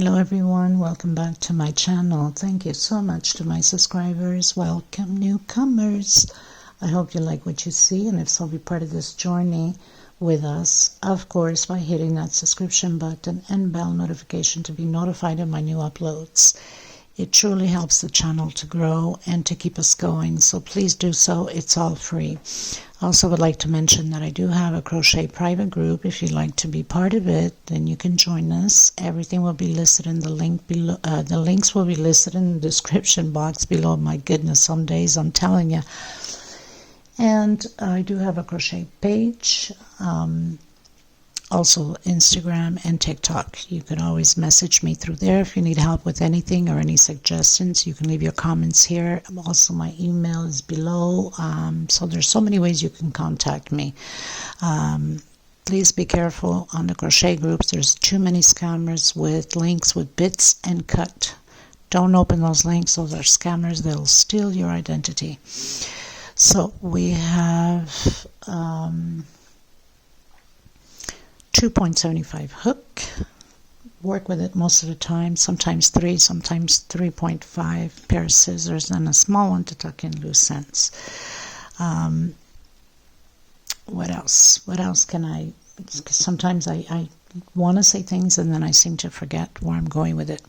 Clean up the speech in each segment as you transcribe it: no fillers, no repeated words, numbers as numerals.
Hello everyone, welcome back to my channel. Thank you so much to my subscribers. Welcome newcomers. I hope you like what you see, and if so, be part of this journey with us, of course, by hitting that subscription button and bell notification to be notified of my new uploads. It truly helps the channel to grow and to keep us going, so please do so. It's all free. I also would like to mention that I do have a crochet private group. If you'd like to be part of it, then you can join us. Everything will be listed in the link below. The links will be listed in the description box below. My goodness, some days I'm telling you. And I do have a crochet page, also Instagram and TikTok. You can always message me through there if you need help with anything or any suggestions. You can leave your comments here. Also, my email is below. So there's so many ways you can contact me. Please be careful on the crochet groups. There's too many scammers with links with bits and cut. Don't open those links. Those are scammers. They'll steal your identity. So we have 2.75 hook. Work with it most of the time, sometimes 3, sometimes 3.5, pair of scissors, and a small one to tuck in loose ends. What else? What else can I, because sometimes I want to say things and then I seem to forget where I'm going with it.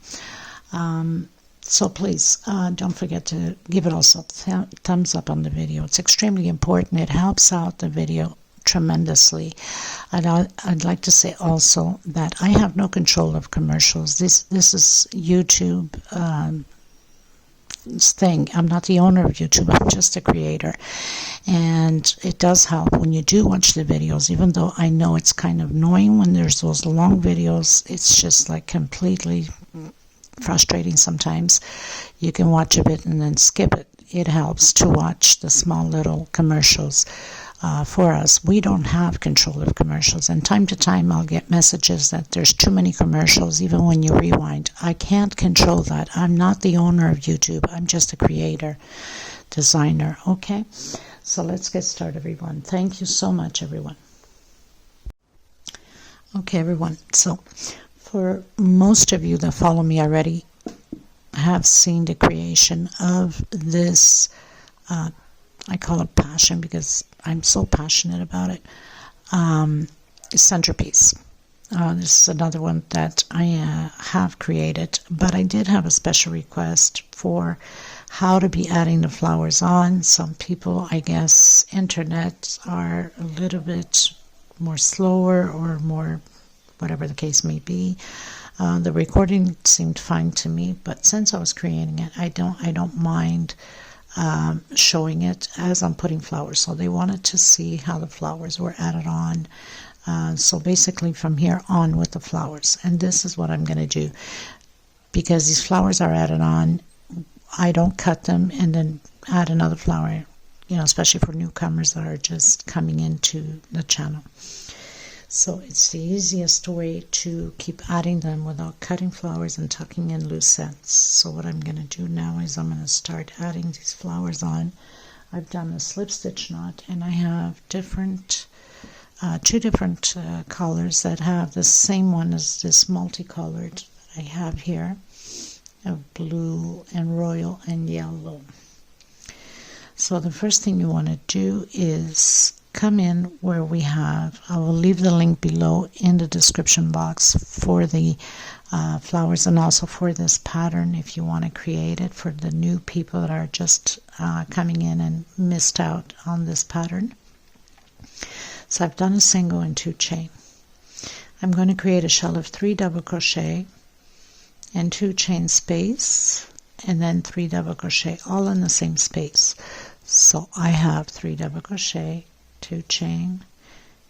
So please don't forget to give it also a thumbs up on the video. It's extremely important. It helps out the video tremendously. I'd like to say also that I have no control of commercials. This is YouTube thing. I'm not the owner of YouTube. I'm just a creator, and it does help when you do watch the videos, even though I know it's kind of annoying when there's those long videos. It's just like completely frustrating sometimes. You can watch a bit and then skip it. It helps to watch the small little commercials. For us, we don't have control of commercials, and time to time I'll get messages that there's too many commercials even when you rewind. I can't control that. I'm not the owner of YouTube. I'm just a creator, designer. Okay, so let's get started, everyone. Thank you so much, everyone. Okay, everyone, so for most of you that follow me already have seen the creation of this I call it passion because I'm so passionate about it. Centerpiece. This is another one that I have created, but I did have a special request for how to be adding the flowers on. Some people, I guess, internet are a little bit more slower or more, whatever the case may be. The recording seemed fine to me, but since I was creating it, I don't mind showing it as I'm putting flowers. So they wanted to see how the flowers were added on. So basically from here on with the flowers, and this is what I'm going to do, because these flowers are added on. I don't cut them and then add another flower, you know, especially for newcomers that are just coming into the channel. So it's the easiest way to keep adding them without cutting flowers and tucking in loose ends. So what I'm going to do now is I'm going to start adding these flowers on. I've done a slip stitch knot, and I have different, two different colors that have the same one as this multicolored that I have here, of blue and royal and yellow. So the first thing you want to do is come in where we have, I will leave the link below in the description box for the flowers, and also for this pattern if you want to create it for the new people that are just coming in and missed out on this pattern. So I've done a single and 2 chain. I'm going to create a shell of 3 double crochet and 2 chain space, and then 3 double crochet all in the same space. So I have 3 double crochet, 2 chain,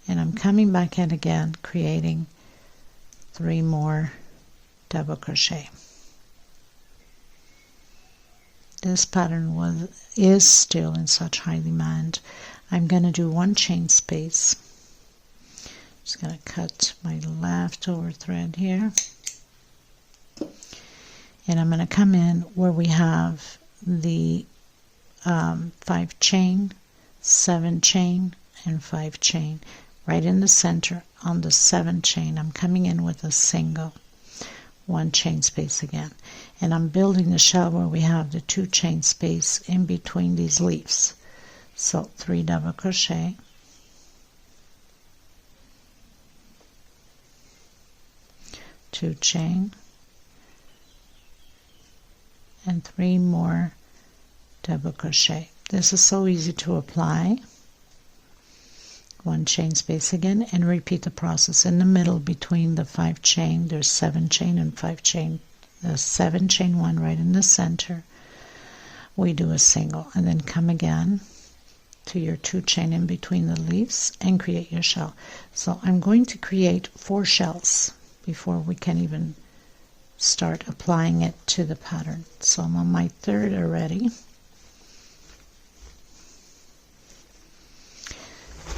and I'm coming back in again, creating 3 more double crochet. This pattern is still in such high demand. I'm going to do 1 chain space. Just going to cut my leftover thread here, and I'm going to come in where we have the 5 chain, 7 chain, and 5 chain. Right in the center on the 7 chain, I'm coming in with a single. 1 chain space again, and I'm building the shell where we have the 2 chain space in between these leaves. So 3 double crochet, two chain, and 3 more double crochet. This is so easy to apply. 1 chain space again, and repeat the process. In the middle between the 5 chain, there's 7 chain and 5 chain. The 7 chain 1 right in the center, we do a single, and then come again to your 2 chain in between the leaves and create your shell. So I'm going to create 4 shells before we can even start applying it to the pattern. So I'm on my 3rd already.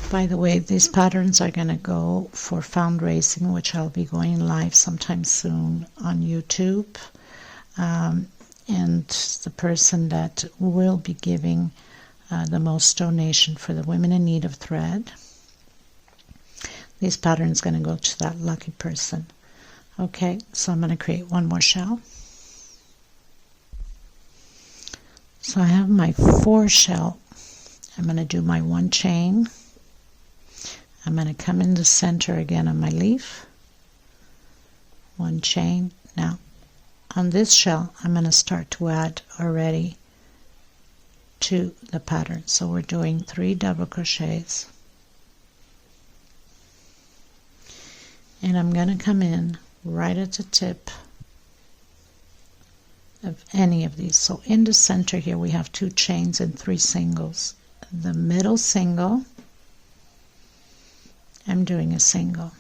By the way, these patterns are going to go for fundraising, which I'll be going live sometime soon on YouTube. And the person that will be giving the most donation for the Women in Need of Thread, these patterns going to go to that lucky person. Okay, so I'm going to create 1 more shell. So I have my 4 shell. I'm going to do my 1 chain. I'm going to come in the center again on my leaf, 1 chain. Now on this shell I'm going to start to add already to the pattern. So we're doing 3 double crochets, and I'm going to come in right at the tip of any of these. So in the center here we have 2 chains and 3 singles. The middle single, I'm doing a single,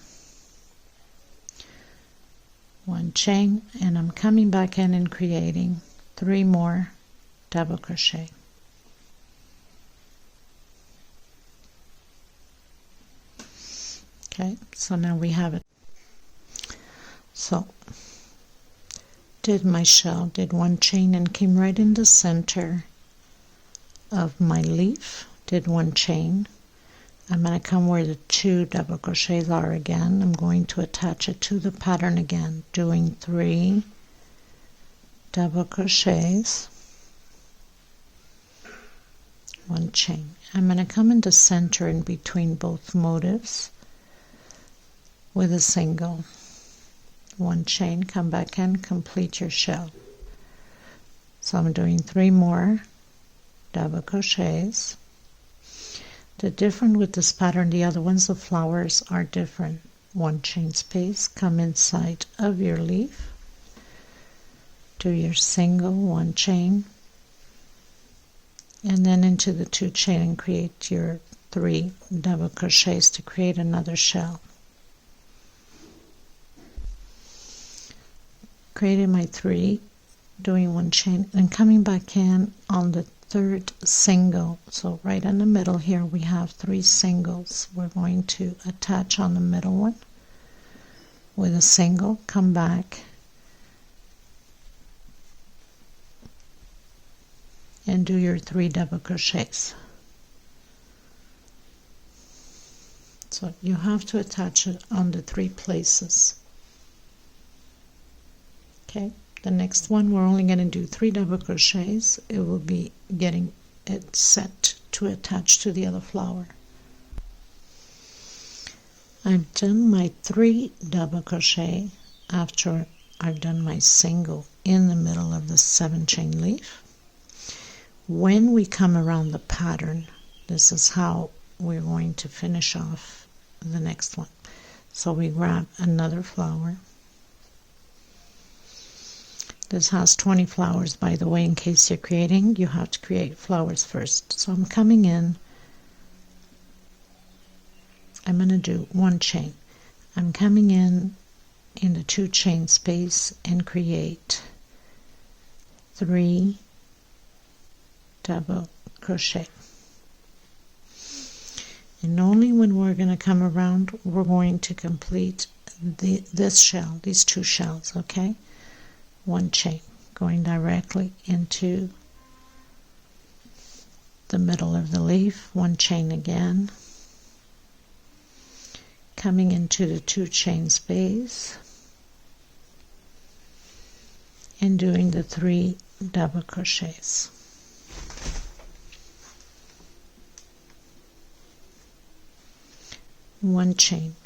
1 chain, and I'm coming back in and creating 3 more double crochet. Okay, so now we have it. So did my shell, did 1 chain and came right in the center of my leaf, did 1 chain. I'm going to come where the 2 double crochets are again. I'm going to attach it to the pattern again, doing 3 double crochets, 1 chain. I'm going to come in the center in between both motifs with a single, 1 chain, come back in, complete your shell. So I'm doing 3 more double crochets. The different with this pattern, the other ones, the flowers are different. 1 chain space, come inside of your leaf, do your single, 1 chain, and then into the 2 chain and create your 3 double crochets to create another shell. Creating my 3, doing 1 chain, and coming back in on the 3rd single. So right in the middle here we have 3 singles. We're going to attach on the middle one with a single, come back and do your 3 double crochets. So you have to attach it on the 3 places. Okay. The next one we're only going to do 3 double crochets. It will be getting it set to attach to the other flower. I've done my 3 double crochet after I've done my single in the middle of the 7 chain leaf. When we come around the pattern, this is how we're going to finish off the next one. So we grab another flower. This has 20 flowers, by the way, in case you're creating, you have to create flowers first. So I'm coming in, I'm going to do 1 chain. I'm coming in the 2 chain space and create 3 double crochet. And only when we're going to come around, we're going to complete this shell, these 2 shells, okay? 1 chain, going directly into the middle of the leaf, 1 chain again, coming into the 2 chain space, and doing the 3 double crochets. One chain.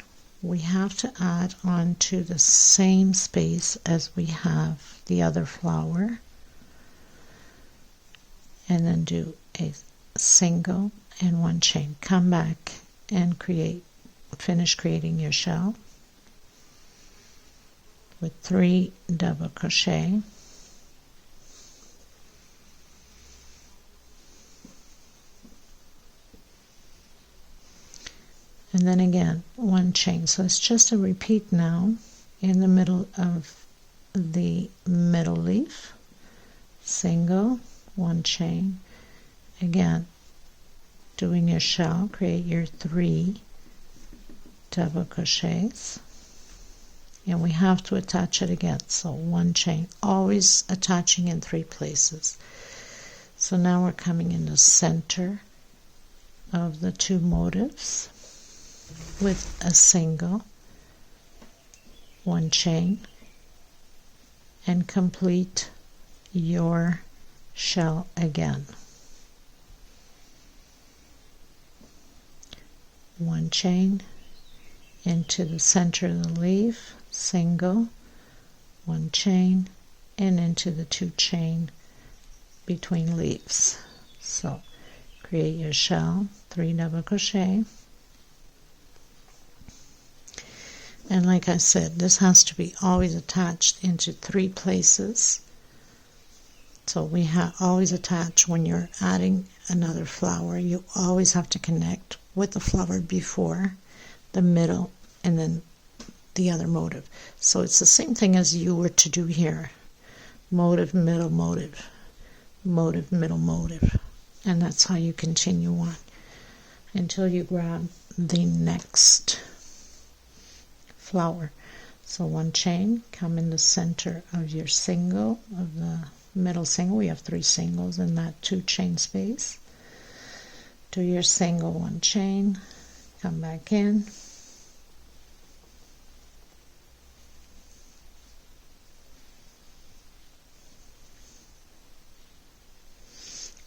We have to add on to the same space as we have the other flower, and then do a single and one chain. Come back and finish creating your shell with 3 double crochet, and then again one chain. So it's just a repeat now in the middle of the middle leaf, single, one chain, again doing your shell, create your 3 double crochets, and we have to attach it again, so one chain, always attaching in 3 places. So now we're coming in the center of the 2 motifs with a single, one chain, and complete your shell again. One chain into the center of the leaf, single, one chain, and into the 2 chain between leaves. So create your shell, 3 double crochet, and like I said, this has to be always attached into 3 places. So we always attach when you're adding another flower. You always have to connect with the flower before, the middle, and then the other motif. So it's the same thing as you were to do here. Motif, middle motif, motif, middle motif. And that's how you continue on until you grab the next flower. So one chain, come in the center of your single, of the middle single. We have 3 singles in that 2 chain space. Do your single, one chain, come back in,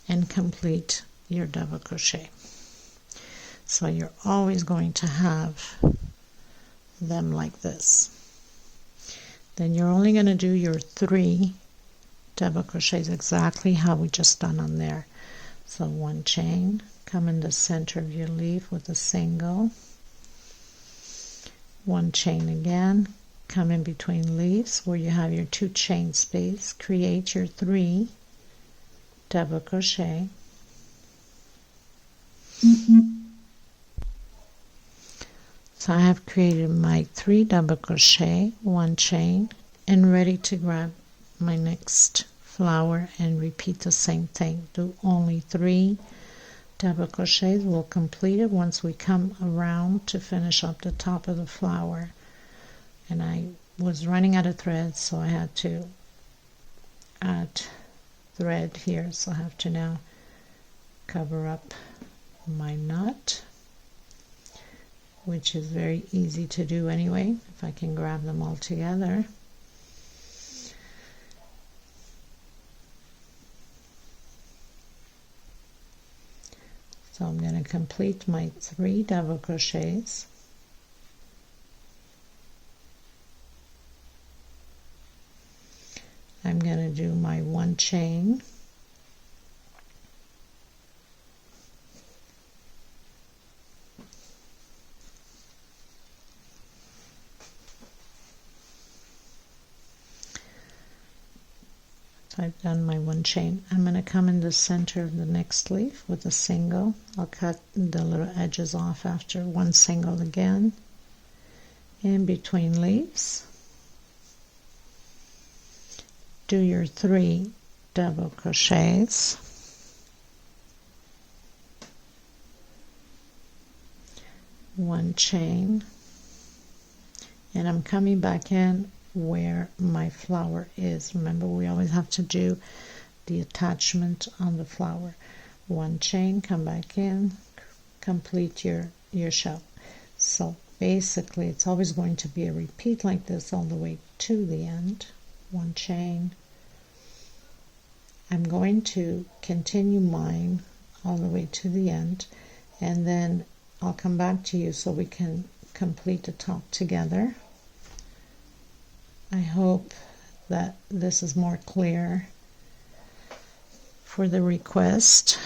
and complete your double crochet. So you're always going to have them like this. Then you're only going to do your 3 double crochets exactly how we just done on there. So one chain, come in the center of your leaf with a single, one chain again, come in between leaves where you have your 2 chain space, create your 3 double crochet, so I have created my 3 double crochet, one chain, and ready to grab my next flower and repeat the same thing. Do only 3 double crochets. We'll complete it once we come around to finish up the top of the flower. And I was running out of thread, so I had to add thread here, so I have to now cover up my knot, which is very easy to do anyway if I can grab them all together. So I'm going to complete my 3 double crochets. I'm going to do my 1 chain, so I've done my 1 chain. I'm going to come in the center of the next leaf with a single. I'll cut the little edges off after 1 single again, in between leaves. Do your 3 double crochets, one chain, and I'm coming back in where my flower is. Remember, we always have to do the attachment on the flower. One chain, come back in, complete your shell. So basically it's always going to be a repeat like this all the way to the end. One chain, I'm going to continue mine all the way to the end, and then I'll come back to you so we can complete the top together. I hope that this is more clear for the request.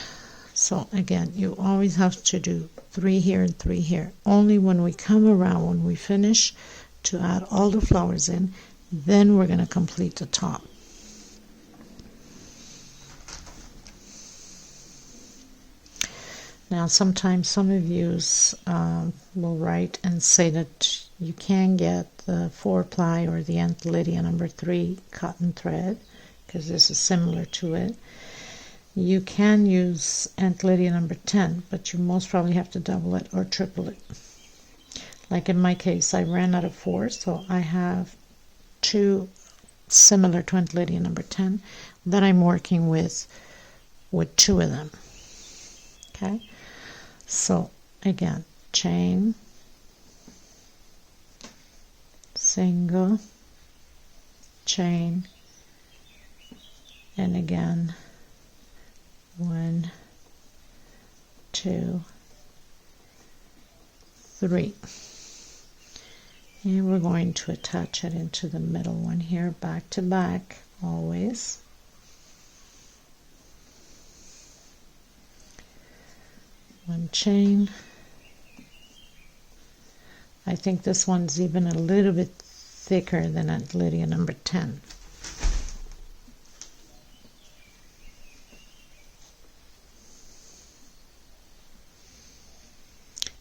So again, you always have to do 3 here and 3 here. Only when we come around, when we finish to add all the flowers in, then we're going to complete the top. Now sometimes some of you will write and say that you can get the 4-ply or the Aunt Lydia number 3 cotton thread, because this is similar to it. You can use Aunt Lydia number 10, but you most probably have to double it or triple it. Like in my case, I ran out of 4, so I have 2 similar to Aunt Lydia number 10 that I'm working with 2 of them. Okay, so again, chain, single, chain, and again 1, 2, 3, and we're going to attach it into the middle one here, back to back always. One chain. I think this one's even a little bit thicker than Aunt Lydia number 10.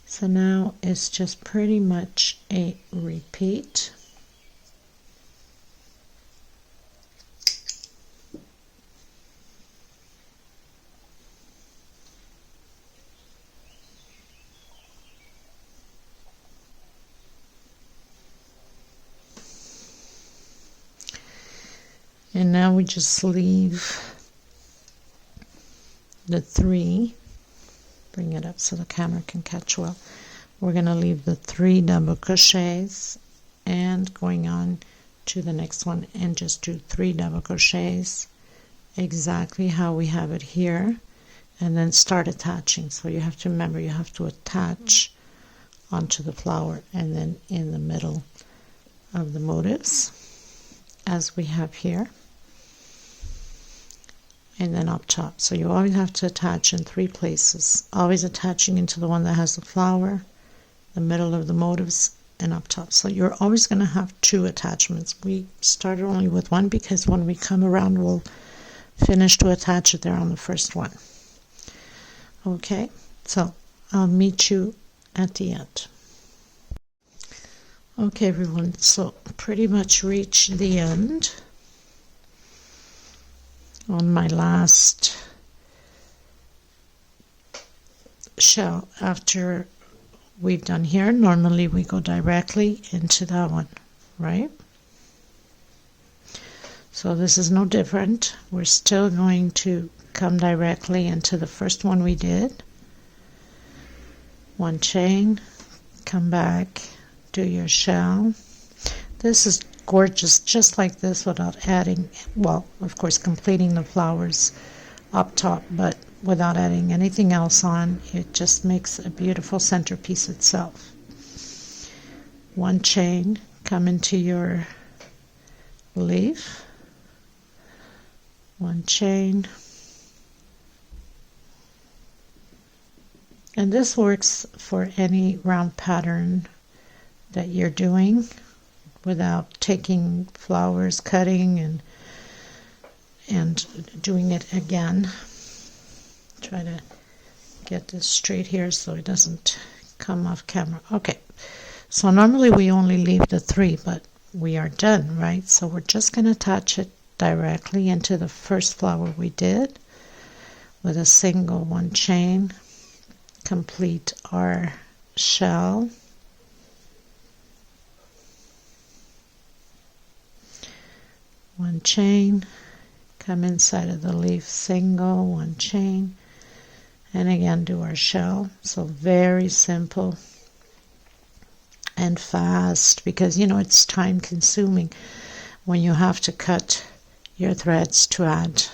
So now it's just pretty much a repeat. And now we just leave the 3, bring it up so the camera can catch well. We're going to leave the 3 double crochets and going on to the next one and just do 3 double crochets exactly how we have it here, and then start attaching. So you have to remember, you have to attach onto the flower and then in the middle of the motifs as we have here, and then up top. So you always have to attach in 3 places, always attaching into the one that has the flower, the middle of the motifs, and up top. So you're always going to have 2 attachments. We started only with 1 because when we come around we'll finish to attach it there on the first one. Okay, so I'll meet you at the end. Okay everyone, so pretty much reached the end on my last shell. After we've done here, normally we go directly into that one, right? So this is no different. We're still going to come directly into the first one we did. 1 chain, come back, do your shell. This is gorgeous, just like this, without adding, well, of course completing the flowers up top, but without adding anything else on. It just makes a beautiful centerpiece itself. 1 chain, come into your leaf, 1 chain, and this works for any round pattern that you're doing without taking flowers, cutting and doing it again. Try to get this straight here so it doesn't come off camera. Okay, so normally we only leave the 3, but we are done, right? So we're just going to attach it directly into the first flower we did with a single 1 chain, complete our shell. One chain, come inside of the leaf, single, 1 chain, and again do our shell. So very simple and fast, because you know it's time consuming when you have to cut your threads to add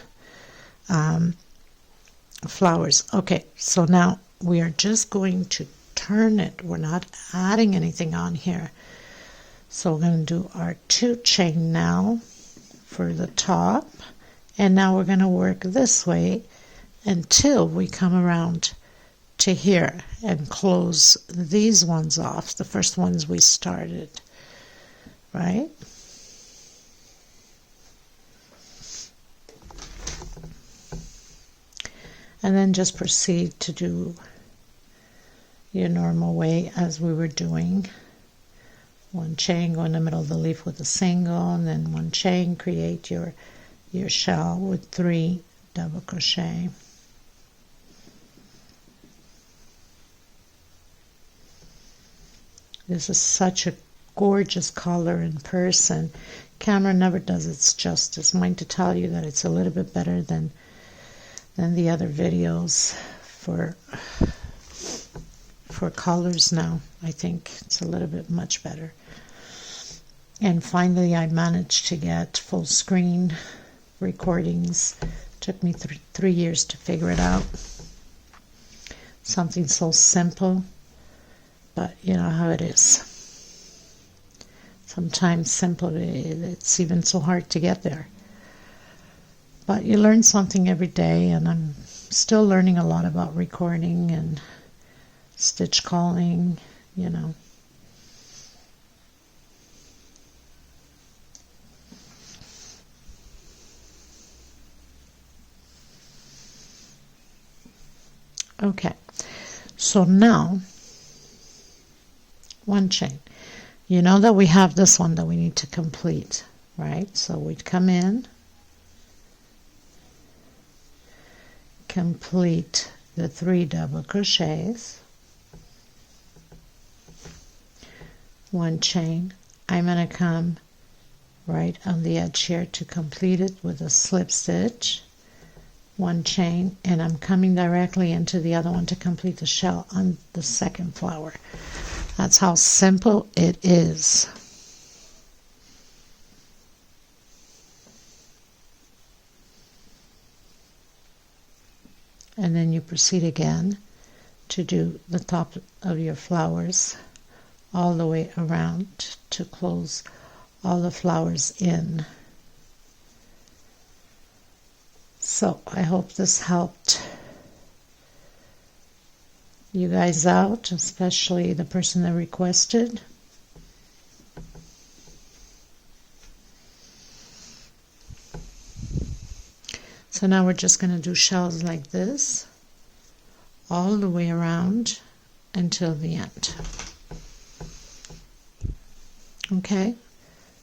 flowers. Okay, so now we are just going to turn it. We're not adding anything on here. So we're going to do our 2 chain now for the top, and now we're going to work this way until we come around to here and close these ones off, the first ones we started, right? And then just proceed to do your normal way as we were doing. 1 chain, go in the middle of the leaf with a single, and then 1 chain, create your shell with 3 double crochet. This is such a gorgeous color in person. Camera never does its justice. Mind to tell you that it's a little bit better than the other videos for colors now. I think it's a little bit much better. And finally I managed to get full screen recordings. Took me 3 years to figure it out. Something so simple, but you know how it is. Sometimes simple, it's even so hard to get there. But you learn something every day, and I'm still learning a lot about recording and stitch calling, you know. Okay, so now 1 chain. You know that we have this one that we need to complete, right? So we'd come in, complete the 3 double crochets, 1 chain. I'm going to come right on the edge here to complete it with a slip stitch, 1 chain, and I'm coming directly into the other one to complete the shell on the second flower. That's how simple it is. And then you proceed again to do the top of your flowers all the way around to close all the flowers in. So I hope this helped you guys out, especially the person that requested. So now we're just going to do shells like this all the way around until the end. Okay,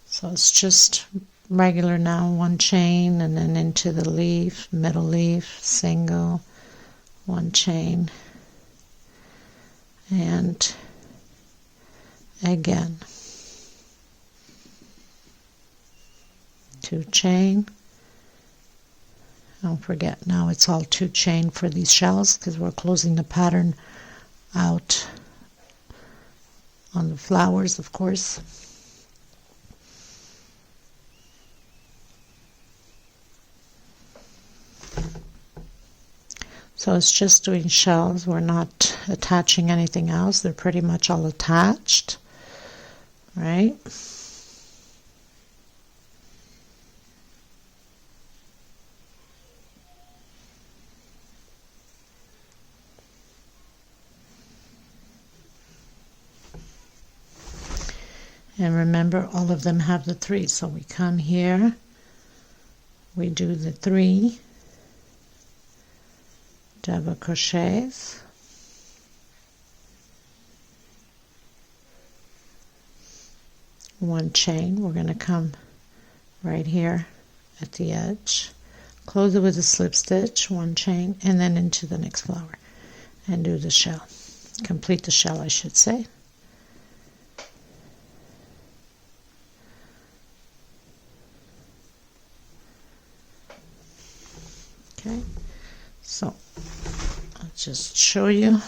so it's just regular now, 1 chain, and then into the leaf, middle leaf, single, 1 chain, and again 2 chain. Don't forget, now it's all 2 chain for these shells because we're closing the pattern out on the flowers, of course. So it's just doing shells. We're not attaching anything else. They're pretty much all attached, right? And remember, all of them have the 3. So we come here, we do the 3 double crochets, one chain. We're going to come right here at the edge, close it with a slip stitch, 1 chain, and then into the next flower and do the shell. Complete the shell, I should say. Okay, so I'll just show you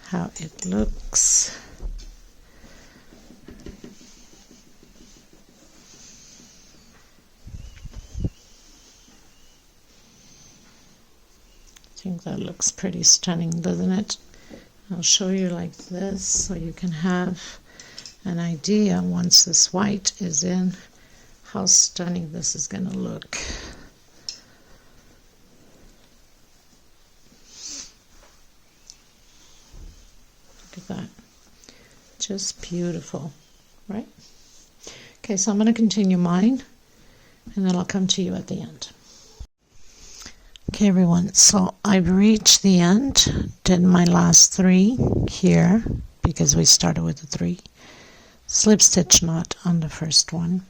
how it looks. think that looks pretty stunning, doesn't it? I'll show you like this so you can have an idea once this white is in how stunning this is going to look. Look at that. Just beautiful, right? Okay, so I'm going to continue mine and then I'll come to you at the end. Okay everyone, so I've reached the end, did my last 3 here because we started with the 3 slip stitch knot on the first one.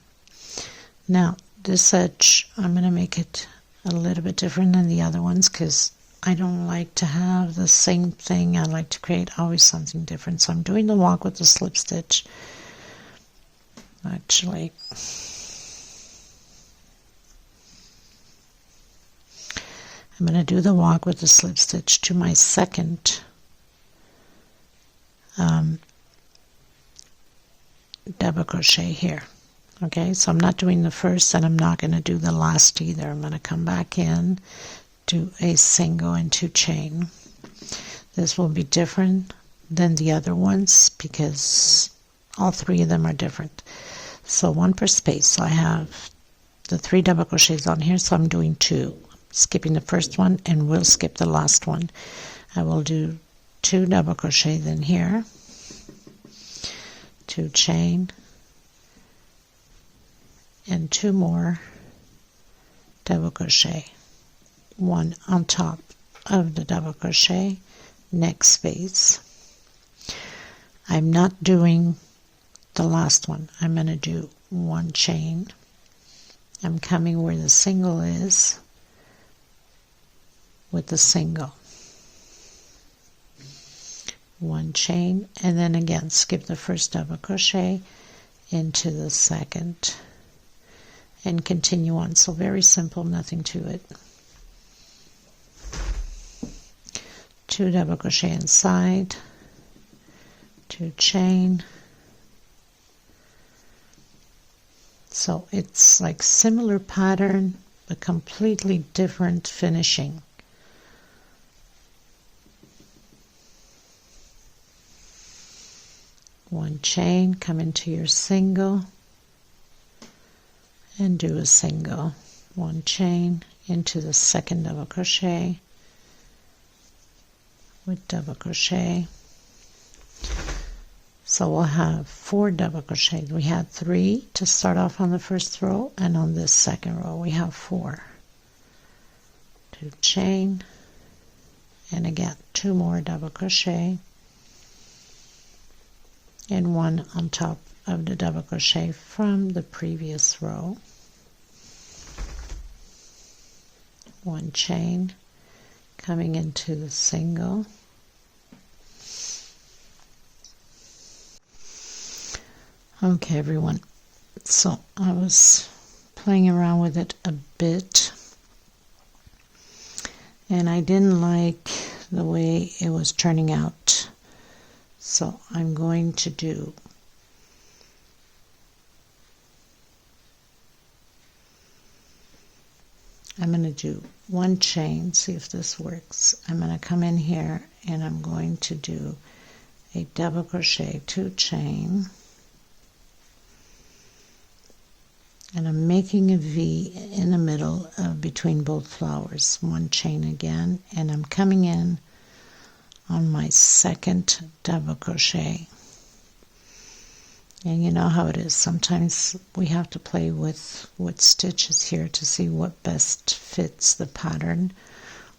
Now this edge I'm going to make it a little bit different than the other ones because I don't like to have the same thing. I like to create always something different. So I'm doing the walk with the slip stitch. Actually, I'm going to do the walk with the slip stitch to my second double crochet here. Okay, so I'm not doing the first and I'm not going to do the last either. I'm going to come back in, do a single and 2 chain. This will be different than the other ones because all 3 of them are different. So 1 per space. So I have the 3 double crochets on here, so I'm doing 2. Skipping the first one and we'll skip the last one. I will do 2 double crochets in here, 2 chain, and 2 more double crochet, 1 on top of the double crochet, next space. I'm not doing the last one. I'm going to do 1 chain. I'm coming where the single is with the single, 1 chain, and then again skip the first double crochet into the second and continue on. So very simple, nothing to it. 2 double crochet inside, 2 chain. So it's like similar pattern but completely different finishing. One chain, come into your single and do a single. 1 chain into the second double crochet with double crochet. So we'll have 4 double crochets. We had 3 to start off on the first row, and on this second row we have 4. 2 chain, and again 2 more double crochet, and 1 on top of the double crochet from the previous row. 1 chain, coming into the single. Okay everyone, so I was playing around with it a bit and I didn't like the way it was turning out, so I'm going to do one chain, see if this works. I'm going to come in here and I'm going to do a double crochet, 2 chain, and I'm making a V in the middle between both flowers. 1 chain again, and I'm coming in on my second double crochet. And you know how it is, sometimes we have to play with stitches here to see what best fits the pattern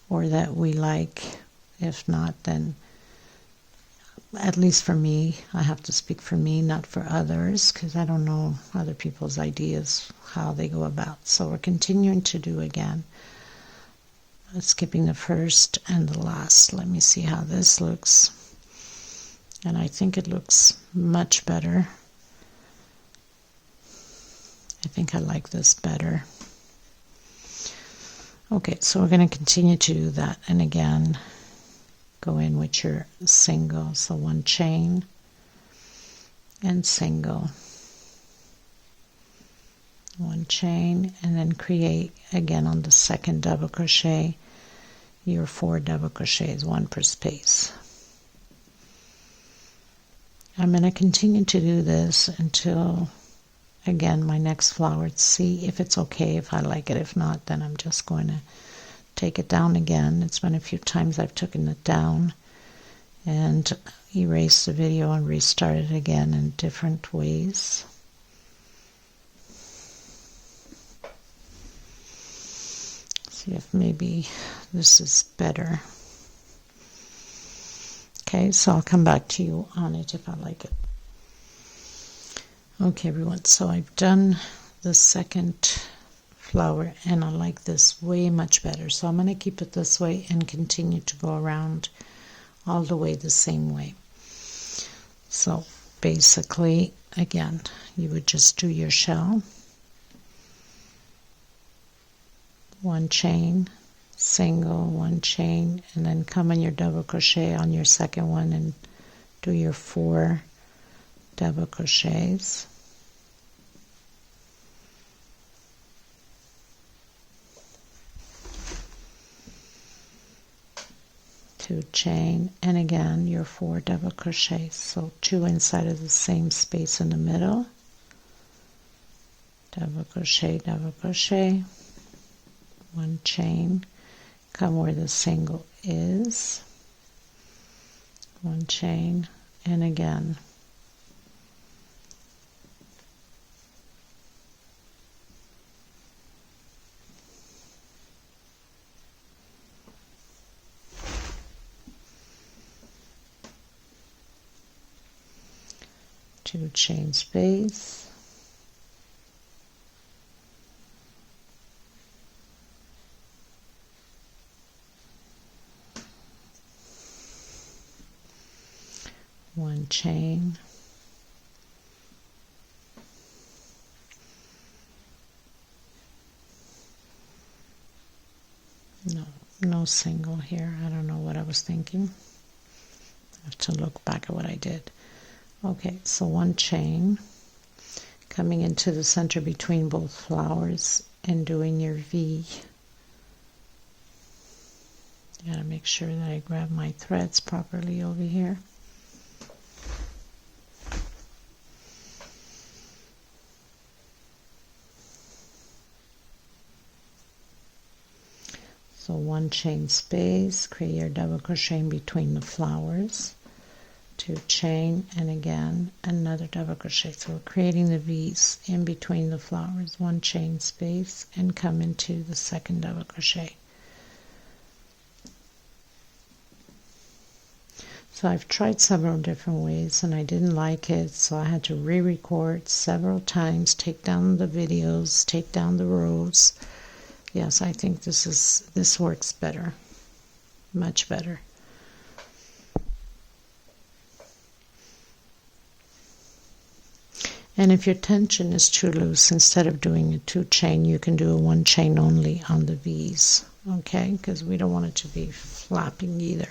or that we like. If not, then at least for me, I have to speak for me, not for others, because I don't know other people's ideas, how they go about. So we're continuing to do again, skipping the first and the last. Let me see how this looks. And I think it looks much better. I think I like this better. Okay, so we're going to continue to do that. And again, go in with your single. So 1 chain and single. 1 chain, and then create again on the second double crochet your 4 double crochets, 1 per space. I'm going to continue to do this until, again, my next flower, to see if it's okay, if I like it. If not, then I'm just going to take it down again. It's been a few times I've taken it down and erased the video and restarted again in different ways. See if maybe this is better. Okay, so I'll come back to you on it if I like it. Okay, everyone, so I've done the second flower and I like this way much better. So I'm going to keep it this way and continue to go around all the way the same way. So basically, again, you would just do your shell, 1 chain, single, 1 chain, and then come in your double crochet on your second one and do your 4 double crochets. Two chain, and again your 4 double crochets, so 2 inside of the same space in the middle, double crochet, 1 chain, come where the single is, 1 chain, and again two chain space, one chain, no single here. I don't know what I was thinking. I have to look back at what I did. Okay, so 1 chain, coming into the center between both flowers and doing your V. You gotta make sure that I grab my threads properly over here. So 1 chain space, create your double crochet in between the flowers, 2 chain, and again another double crochet. So we're creating the V's in between the flowers, 1 chain space, and come into the second double crochet. So I've tried several different ways and I didn't like it, so I had to re-record several times, take down the videos, take down the rows. Yes, I think this works better, much better. And if your tension is too loose, instead of doing a 2 chain, you can do a 1 chain only on the V's, okay? Because we don't want it to be flapping either.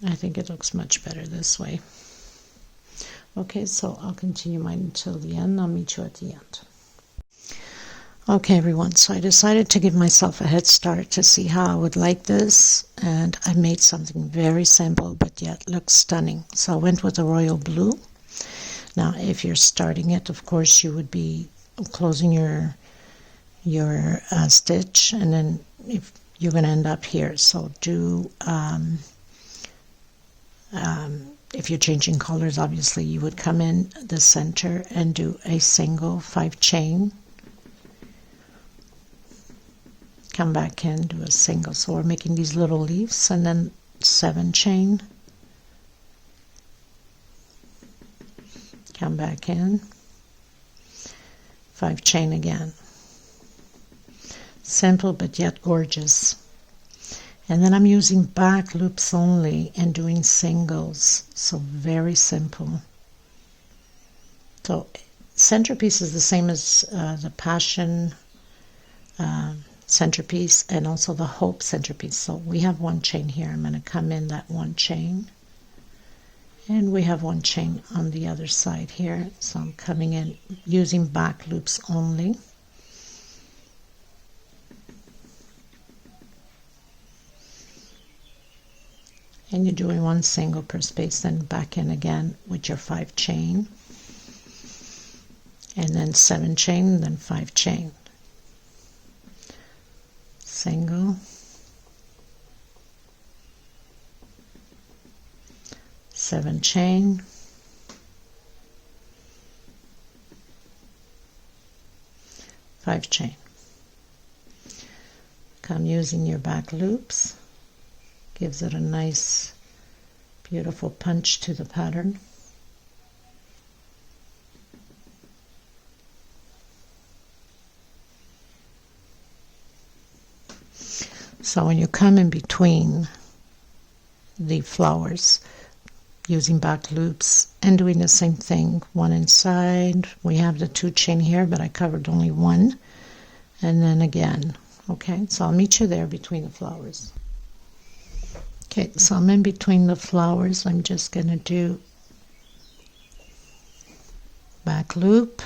I think it looks much better this way. Okay, so I'll continue mine until the end. I'll meet you at the end. Okay, everyone, so I decided to give myself a head start to see how I would like this, and I made something very simple but yet looks stunning. So I went with a royal blue. Now, if you're starting it, of course, you would be closing your stitch, and then if you're going to end up here. So do, if you're changing colors, obviously, you would come in the center and do a single 5 chain. Come back in, do a single. So we're making these little leaves, and then 7 chain. Come back in, 5 chain again. Simple but yet gorgeous. And then I'm using back loops only and doing singles, so very simple. So centerpiece is the same as the passion centerpiece and also the hope centerpiece. So we have 1 chain here. I'm going to come in that 1 chain. And we have 1 chain on the other side here. So I'm coming in using back loops only. and you're doing 1 single per space, then back in again with your 5 chain, and then 7 chain, then 5 chain, single, seven chain, five chain. Come using your back loops, gives it a nice beautiful punch to the pattern. So when you come in between the flowers, using back loops and doing the same thing, 1 inside, we have the 2 chain here, but I covered only 1, and then again. Okay, so I'll meet you there between the flowers. Okay, so I'm in between the flowers. I'm just going to do back loop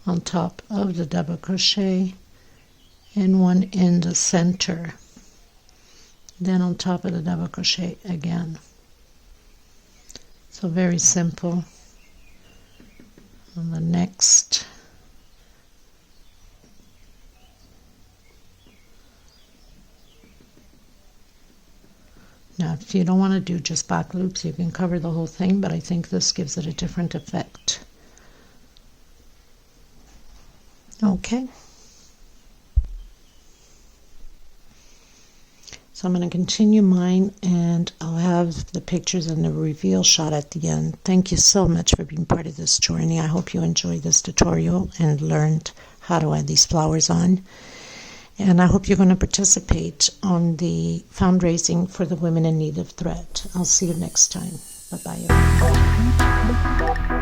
on top of the double crochet and 1 in the center, then on top of the double crochet again. So very simple. On the next, now if you don't want to do just back loops, you can cover the whole thing, but I think this gives it a different effect. Okay. So I'm going to continue mine, and I'll have the pictures and the reveal shot at the end. Thank you so much for being part of this journey. I hope you enjoyed this tutorial and learned how to add these flowers on. And I hope you're going to participate on the fundraising for the Women in Need of Thread. I'll see you next time. Bye-bye, everyone.